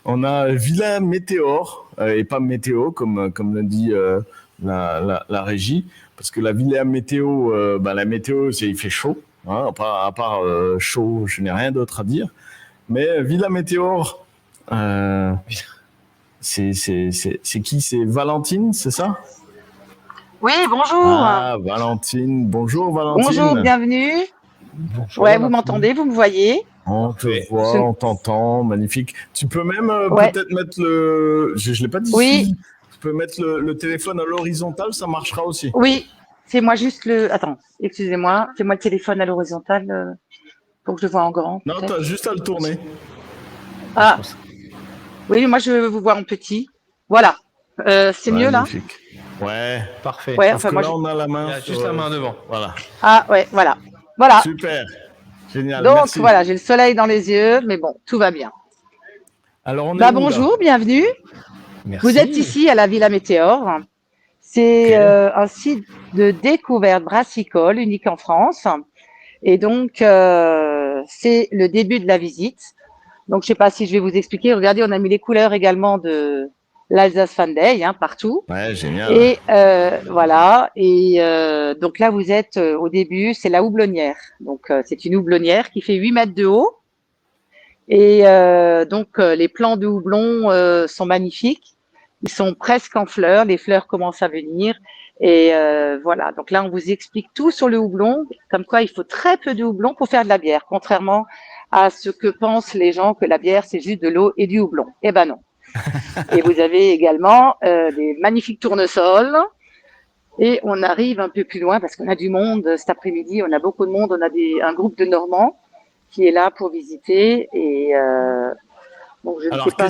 On a Villa Météor, et pas Météo, comme le dit la régie. Parce que la Villa Météo, la météo, il fait chaud. Hein, à part chaud, je n'ai rien d'autre à dire. Mais Villa Météor, c'est qui? C'est Valentine, c'est ça? Oui, bonjour. Ah, Valentine. Bonjour, Valentine. Bonjour, bienvenue. Bonjour, ouais, vous m'entendez, vous me voyez? On te voit, on t'entend, magnifique. Tu peux même peut-être mettre le... Je ne l'ai pas dit. Oui. Tu peux mettre le téléphone à l'horizontale, ça marchera aussi. Oui, fais-moi juste le... Attends, excusez-moi, fais-moi le téléphone à l'horizontale pour que je le vois en grand. Non, tu as juste à le tourner. Ah, oui, moi je vous vois en petit. Voilà, c'est mieux là? Ouais, parfait. Ouais, enfin, moi, là, on a la main. Il y a juste la main devant. Voilà. Ah ouais, voilà. Voilà. Super. Génial. Donc merci. voilà, j'ai le soleil dans les yeux, mais bon, tout va bien. Alors on est bonjour, bienvenue. Merci. Vous êtes ici à la Villa Météor. C'est un site de découverte brassicole unique en France. Et donc, c'est le début de la visite. Donc, je sais pas si je vais vous expliquer. Regardez, on a mis les couleurs également de l'Alsace Fan Day, partout. Ouais, génial. Et voilà. Et donc là, vous êtes au début, c'est la houblonnière. Donc, c'est une houblonnière qui fait 8 mètres de haut. Et donc, les plants de houblon sont magnifiques. Ils sont presque en fleurs. Les fleurs commencent à venir. Et voilà. Donc là, on vous explique tout sur le houblon. Comme quoi, il faut très peu de houblon pour faire de la bière. Contrairement à ce que pensent les gens que la bière, c'est juste de l'eau et du houblon. Eh ben non. Et vous avez également des magnifiques tournesols. Et on arrive un peu plus loin parce qu'on a du monde cet après-midi. On a beaucoup de monde. On a un groupe de Normands qui est là pour visiter. Et donc je ne sais pas.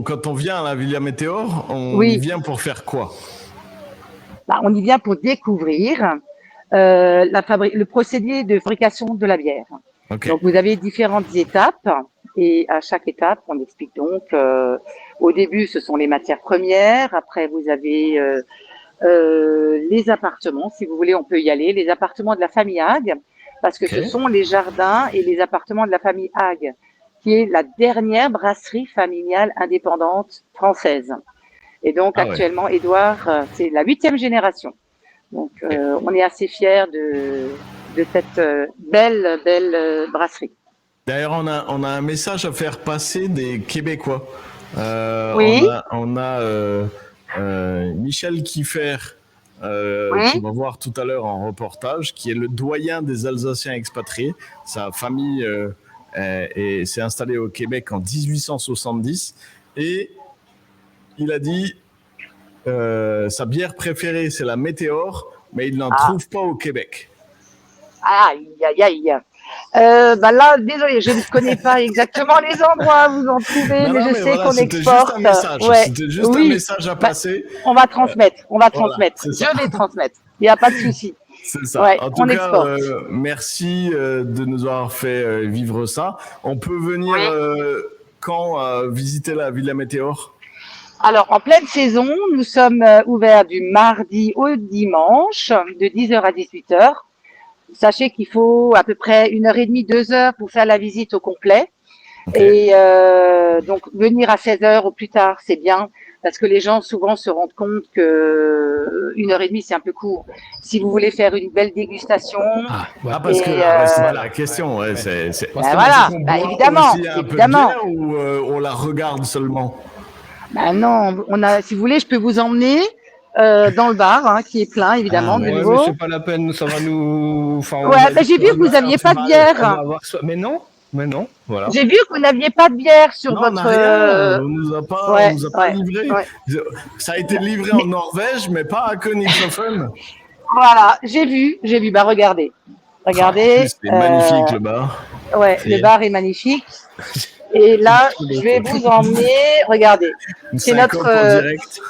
Quand on vient à la Villa Météor, on y vient pour faire quoi? On y vient pour découvrir le procédé de fabrication de la bière. Okay. Donc vous avez différentes étapes. Et à chaque étape, on explique donc, au début, ce sont les matières premières. Après, vous avez les appartements. Si vous voulez, on peut y aller. Les appartements de la famille Hague, parce que ce sont les jardins et les appartements de la famille Hague, qui est la dernière brasserie familiale indépendante française. Et donc, actuellement, Édouard, c'est la 8e génération. Donc, on est assez fiers de cette belle brasserie. D'ailleurs, on a un message à faire passer des Québécois. Oui. On a Michel Kiffer, qu'on va voir tout à l'heure en reportage, qui est le doyen des Alsaciens expatriés. Sa famille s'est installée au Québec en 1870. Et il a dit sa bière préférée, c'est la Météor, mais il n'en trouve pas au Québec. Aïe, aïe, aïe. Là, désolé, je ne connais pas exactement les endroits où vous en trouvez, mais je sais qu'on exporte. C'était juste un message à passer. On va transmettre. Je vais transmettre. Il n'y a pas de souci. C'est ça. En tout cas, merci de nous avoir fait vivre ça. On peut venir quand visiter la Villa Météor? Alors, en pleine saison, nous sommes ouverts du mardi au dimanche, de 10h à 18h. Sachez qu'il faut à peu près 1h30, 2h pour faire la visite au complet. Okay. Et donc, venir à 16h au plus tard, c'est bien, parce que les gens souvent se rendent compte que 1h30, c'est un peu court. Si vous voulez faire une belle dégustation... parce que c'est la question. Ouais, voilà, évidemment. Bière, ou on la regarde seulement? Non, si vous voulez, je peux vous emmener... dans le bar, qui est plein, évidemment, de nouveau. Mais c'est pas la peine, ça va nous... j'ai vu que vous n'aviez pas de bière. Mais non, voilà. J'ai vu que vous n'aviez pas de bière sur votre... On nous a pas livré. Ouais. Ça a été livré en Norvège, mais pas à Königshofen. Voilà, j'ai vu. Regardez. C'est magnifique, le bar. Ouais, le bar est magnifique. Et là, je vais vous emmener... Regardez, c'est notre... direct.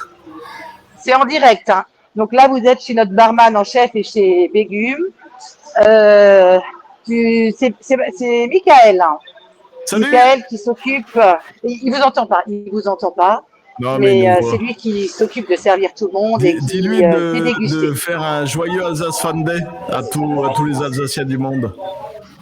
C'est en direct. Donc là, vous êtes chez notre barman en chef et chez Begum. C'est Michael. Salut. Michael qui s'occupe. Il vous entend pas. Non, mais c'est lui qui s'occupe de servir tout le monde et qui dis-lui de faire un joyeux Alsace Fan Day à tous les Alsaciens du monde.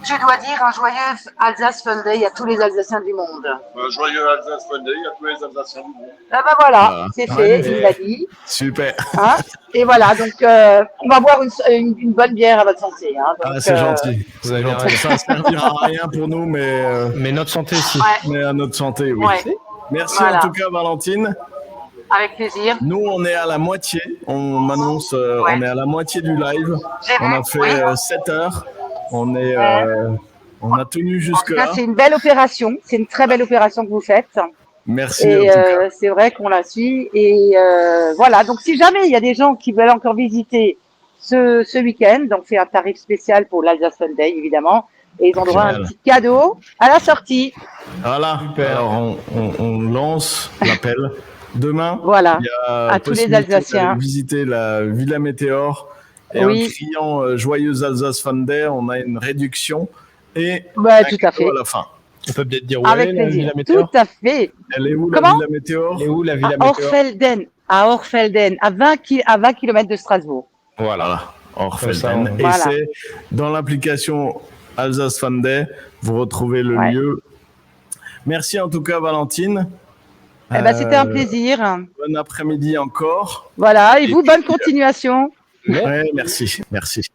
tu dois dire un joyeux Alsace Fun Day à tous les Alsaciens du monde. Joyeux Alsace Fun Day à tous les Alsaciens du monde. Ah ben voilà, Voilà. c'est fait, il l'a dit. Super. Hein, et voilà, donc on va boire une bonne bière à votre santé. Hein, donc, Ah, c'est gentil. Vous C'est avez gentil. raison. Ça servira à rien pour nous, Mais notre santé, si. mais à notre santé, oui. Ouais, Merci Voilà. en tout cas, Valentine. avec plaisir. Nous, on est à la moitié. On m'annonce, Ouais. on est à la moitié du live. J'ai On vu, a fait oui. 7 heures. On est, Ouais. on a tenu En tout jusque-là. cas, c'est une belle opération. C'est une très belle opération que vous faites. Merci Et en tout cas. c'est vrai qu'on la suit. Et voilà, donc si jamais il y a des gens qui veulent encore visiter ce week-end, donc c'est un tarif spécial pour l'Alsace Fun Day, évidemment. Et ils ont droit à un Génial. petit cadeau à la sortie. Voilà. Super. Alors, on lance l'appel. Demain, Voilà. il y a À tous les possibilité Alsaciens. d'aller visiter la Villa Météor. Et Oui. en criant Joyeuse Alsace Fun Day, on a une réduction et Ouais, un tout à cadeau fait. à la fin. On peut peut-être dire où Avec elle est, la plaisir. Villa Météor. Tout à fait. Elle est où la Comment Villa Météor? Elle est où la Villa À Météor? Orfelden. À Orfelden, à 20 km de Strasbourg. Voilà. Voilà, Orfelden. Comme ça, on- Et Voilà. c'est dans l'application Alsace Fun Day, vous retrouvez le Ouais. lieu. Merci en tout cas, Valentine. Eh ben, c'était un Euh, plaisir. Bon après-midi encore. Voilà. Et et vous, puis, bonne continuation. Mais- Ouais, merci, merci.